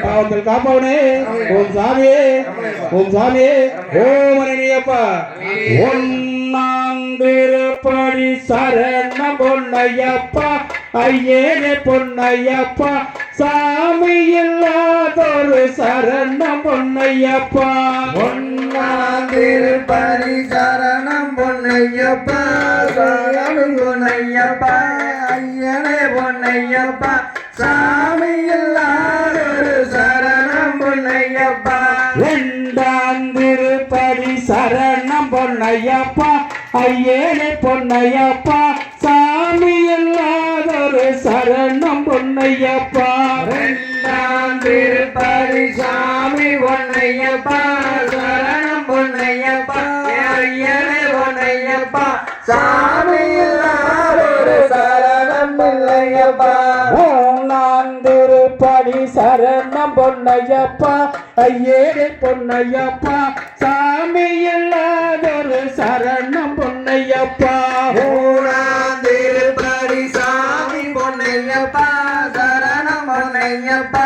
பாவத்தில் காப்பவனே ஓம் சாமியே ஓம் சாமியே ஓம் அரணீயப்பா ஒன்னாந்திருப்படி சரணம் பொன்னையப்பா ஐயனே பொன்னையப்பா சாமி இல்லாதொரு சரணம் பொன்னையப்பா ஒன்னாந்திருப்படி சரணம் பொன்னையப்பா சாமி பொன்னையப்பா ஐயனே பொன்னையப்பா சாமி இல்லாதொரு சரணம் பொன்னையப்பா ரெண்டாந்திருப்படி சரணம் பொன்னையப்பா ஐயனே பொன்னையப்பா சாமி இல்லாதொரு சரணம் பொன்னையப்பா ரெண்டாந்திருப்படி சாமி பொன்னையப்பா சரணம் பொன்னையப்பா ஐயனே பொன்னையப்பா சாமி இல்லாதொரு சரணம் பொன்னையப்பா திருப்படி சரணம் பொன்னையப்பா ஐயனே பொன்னையப்பா சாமி இல்லாதொரு சரணம் பொன்னையப்பா திருப்படி சாமி பொன்னையப்பா சரணம் பொன்னையப்பா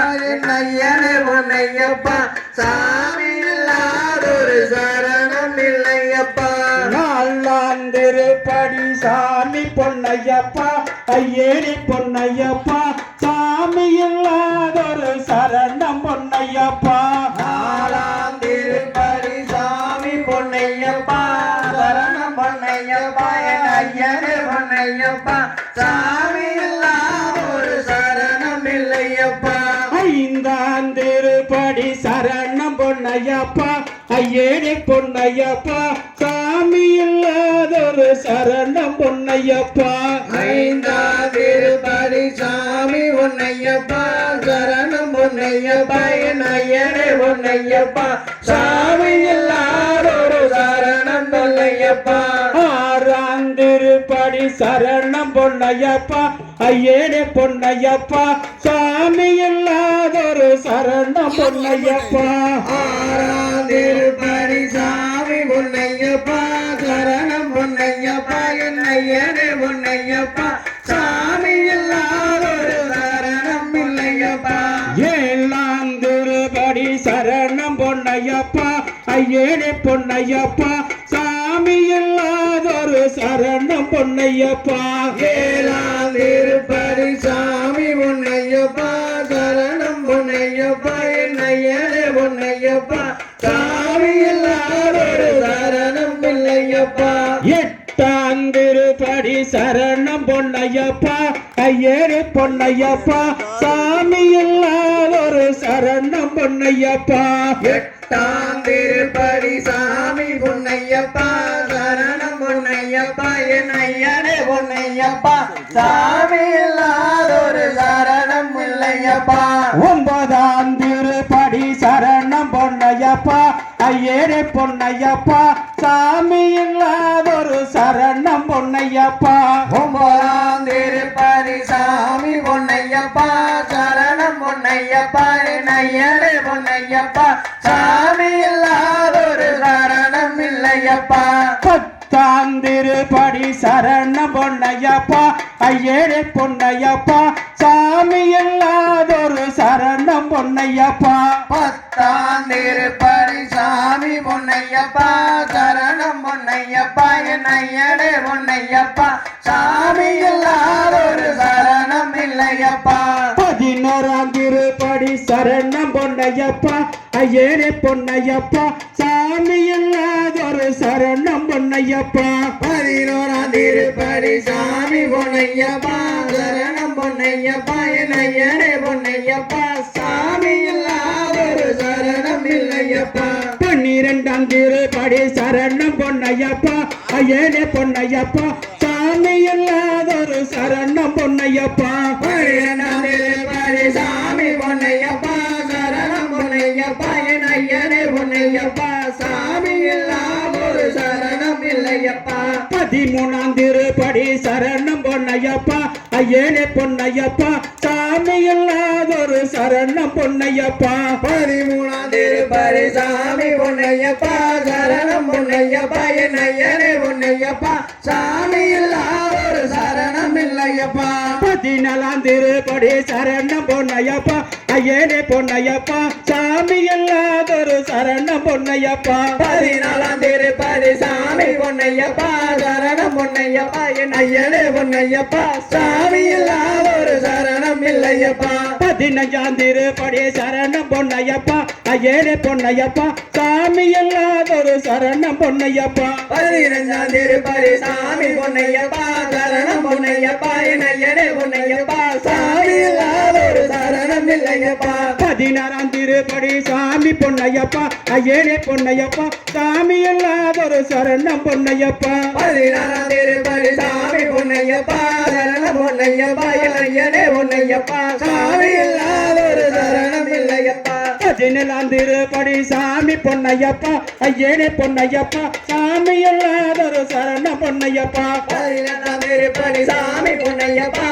ஐயனே பொன்னையப்பா சாமி இல்லாதொரு சரணம் இல்லையப்பா நாலாம் திருப்படி சாமி பொன்னையப்பா ஐயனே பொன்னையப்பா சாமி இல்லாதொரு சரணம் பொன்னையப்பா நாலாம் திருப்படி சாமி பொன்னையப்பா சரணம் பொன்னையப்பா ஐயனே பொன்னையப்பா சாமி இல்லாதொரு சரணம் இல்லையப்பா ஐந்தாம் திருப்படி சரணம் பொன்னையப்பா ஐயனே பொன்னையப்பா சாமி இல்லாதொரு சரணம் பொன்னையப்பா ஐந்தாம் திருப்படி சாமி பொன்னையப்பா சரணம் பொன்னையப்பா ஐயனே பொன்னையப்பா சாமி இல்லாதொரு சரணம் பொன்னையப்பா ஆறாம் திருப்படி சரணம் பொன்னையப்பா ஐயனே பொன்னையப்பா சாமி இல்லாதொரு சரணம் பொன்னையப்பா ஆறாம் திருப்படி சாமி பொன்னையப்பா சரணம் பொன்னையப்பா ஐயனே பொன்னையப்பா சாமி இல்லாதொரு சரணம் இல்லையப்பா ஏழாம் திருப்படி சரணம் பொன்னையப்பா ஐயனே பொன்னையப்பா சாமி இல்லாதொரு சரணம் பொன்னையப்பா ஏழாம் திருப்படி சாமி பொன்னையப்பா சரணம் பொன்னையப்பா ஐயனே பொன்னையப்பா சாமி இல்லாதொரு சரணம் இல்லையப்பா எட்டாம் திருப்படி சரணம் பொன்னையப்பா ஐயனே பொன்னையப்பா சாமி இல்லாதொரு சரணம் பொன்னையப்பா எட்டாம் திருப்படி சாமி பொன்னையப்பா சரணம் பொன்னையப்பா ஐயனே பொன்னையப்பா சாமி இல்லாதொரு சரணம் இல்லையப்பா ஒன்பதாம் திருப்படி சரணம் பொன்னையப்பா ஐயனே பொன்னையப்பா சாமி இல்லாதொரு சரணம் பொன்னையப்பா ஒன்பதாம் திருப்படி சாமி பொன்னையப்பா சரணம் பொன்னையப்பா ஐயனே பொன்னையப்பா சாமி இல்லாதொரு சரணம் இல்லையப்பா பத்தாம் திருப்படி சரணம் பொன்னையப்பா ஐயனே பொன்னையப்பா சாமி இல்லாதொரு சரணம் பொன்னையப்பா பத்தாம் திருப்படி சாமி பொன்னையப்பா சரணம் பொன்னையப்பா ஐயனே பொன்னையப்பா சாமி இல்லாதொரு சரணம் இல்லையப்பா பதினோராம் திருப்படி சரணம் பொன்னையப்பா ஐயனே பொன்னையப்பா சாமி இல்லாதொரு சரணம் பொன்னையப்பா பதினோராம் திருப்படி சாமி பொன்னையப்பா சரணம் பொன்னையப்பா ஐயனே பொன்னையப்பா சாமி இல்லாதொரு சரணம் இல்லையப்பா பன்னிரெண்டாம் திருப்படி சரணம் பொன்னையப்பா ஐயனே பொன்னையப்பா சாமி இல்லாதொரு சரணம் பொன்னையப்பா பன்னிரெண்டாம் திருப்படி சாமி பொன்னையப்பா சரணம் பொன்னையப்பா ஐயனே பொன்னையப்பா சாமி இல்லாதொரு சரணம் இல்லையப்பா பதிமூணாம் திருப்படி சரணம் பொன்னையப்பா ஐயனே பொன்னையப்பா சாமி இல்லாதொரு சரணம் பொன்னையப்பா பதிமூணாம் திருப்படி சாமி பொன்னையப்பா சரணம் பொன்னையப்பா ஐயனே பொன்னையப்பா சாமி இல்லாதொரு சரணம் இல்லையப்பா பதினாலாம் திருப்படி சரணம் பொன்னையப்பா ஐயனே பொன்னையப்பா சாமி இல்லாதொரு சரணம் பொன்னையப்பா 14ஆம் திருப்பதி சாமி பொன்னையப்பா சரணம் பொன்னையப்பா என் ஐயனே பொன்னையப்பா சாமி இல்லாத ஒரு சரணம் இல்லையப்பா 15ஆம் திருப்படி சரணம் பொன்னையப்பா ஐயனே பொன்னையப்பா சாமி இல்லாதொரு சரணம் பொன்னையப்பா 15ஆம் திருப்பதி சாமி பொன்னையப்பா சரணம் பொன்னையப்பா என் ஐயனே பொன்னையப்பா சாமி இல்லாத ஒரு சரணம் இல்லையப்பா 16ஆம் திருப்படி சாமி பொன்னையப்பா ஐயனே பொன்னையப்பா சாமி இல்லாதொரு சரணம் பொன்னையப்பா 16ஆம் திருப்பதி சாமி பொன்னையப்பா சரணம் பொன்னையப்பா என் ஐயனே பொன்னையப்பா சாமி இல்லாத ஒரு சரணம் இல்லையப்பா 17ஆம் திருப்படி சாமி பொன்னையப்பா ஐயனே பொன்னையப்பா சாமி இல்லாதொரு சரணம் பொன்னையப்பா 18ஆம் திருப்பதி சாமி பொன்னையப்பா